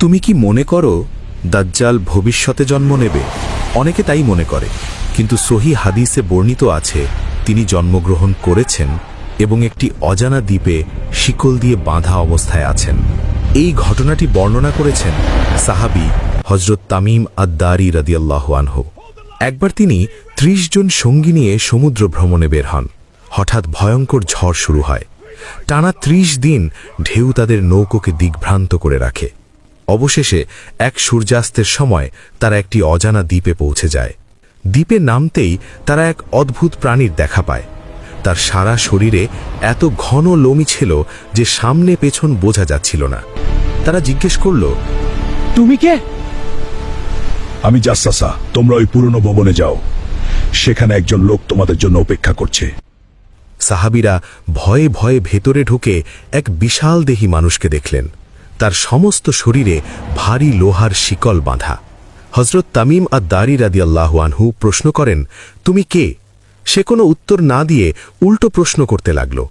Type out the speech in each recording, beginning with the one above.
তুমি কি মনে করো দাজ্জাল ভবিষ্যতে জন্ম নেবে? অনেকে তাই মনে করে, কিন্তু সহি হাদিসে বর্ণিত আছে তিনি জন্মগ্রহণ করেছেন এবং একটি অজানা দ্বীপে শিকল দিয়ে বাঁধা অবস্থায় আছেন। এই ঘটনাটি বর্ণনা করেছেন সাহাবী হযরত তামিম আদ-দারি রাদিয়াল্লাহু আনহু। একবার তিনি ৩০ জন সঙ্গী নিয়ে সমুদ্র ভ্রমণে বের হন। হঠাৎ ভয়ঙ্কর ঝড় শুরু হয়। টানা ৩০ দিন ঢেউ তাদের নৌকোকে দিগ্ভ্রান্ত করে রাখে। অবশেষে এক সূর্যাস্তের সময় তারা একটি অজানা দ্বীপে পৌঁছে যায়। দ্বীপে নামতেই তারা এক অদ্ভুত প্রাণীর দেখা পায়। তার সারা শরীরে এত ঘন লোমি ছিল যে সামনে পেছন বোঝা যাচ্ছিল না। তারা জিজ্ঞেস করল, তুমি কে? আমি জাসাসা, তোমরা ওই পুরনো ভবনে যাও, সেখানে একজন লোক তোমাদের জন্য অপেক্ষা করছে। সাহাবীরা ভয়ে ভয়ে ভেতরে ঢুকে এক বিশাল দেহী মানুষকে দেখলেন। তার সমস্ত শরীরে ভারী লোহার শিকল বাঁধা। হযরত তামিম আদ-দারি রাদিয়াল্লাহু আনহু প্রশ্ন করেন, তুমি কে? সে কোনো উত্তর না দিয়ে উল্টো প্রশ্ন করতে লাগল।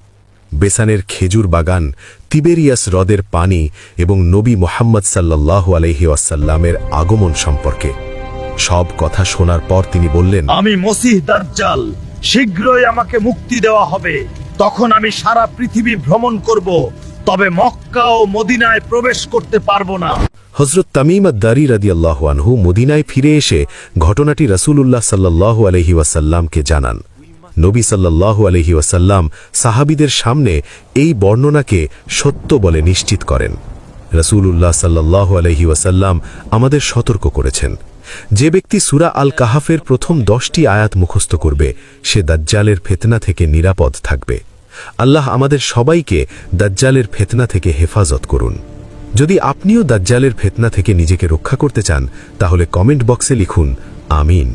বেসানের খেজুর বাগান, তিবেরিয়াস হ্রদের পানি এবং নবী মুহাম্মদ সাল্লাল্লাহু আলাইহি ওয়াসাল্লামের আগমন সম্পর্কে সব কথা শোনার পর তিনি বললেন, আমি মসিহ দাজ্জাল, শীঘ্রই আমাকে মুক্তি দেওয়া হবে। তখন আমি সারা পৃথিবী ভ্রমণ করব, তবে মক্কা ও মদিনায় প্রবেশ করতে পারবো না। হযরত তামিম আদ-দারি রাদিয়াল্লাহু আনহু মদিনায় ফিরে এসে ঘটনাটি রাসূলুল্লাহ সাল্লাল্লাহু আলাইহি ওয়াসাল্লামকে জানান। নবী সাল্লাল্লাহু আলাইহি ওয়াসাল্লাম সাহাবীদের সামনে এই বর্ণনাকে সত্য বলে নিশ্চিত করেন। রাসূলুল্লাহ সাল্লাল্লাহু আলাইহি ওয়াসাল্লাম আমাদের সতর্ক করেছেন, যে ব্যক্তি সূরা আল কাহাফের প্রথম 10টি আয়াত মুখস্থ করবে সে দাজ্জালের ফিতনা থেকে নিরাপদ থাকবে। আল্লাহ আমাদের সবাইকে দাজ্জালের ফিতনা থেকে হেফাজত করুন। যদি আপনিও দাজ্জালের ফিতনা থেকে নিজেকে রক্ষা করতে চান তাহলে কমেন্ট বক্সে লিখুন আমিন।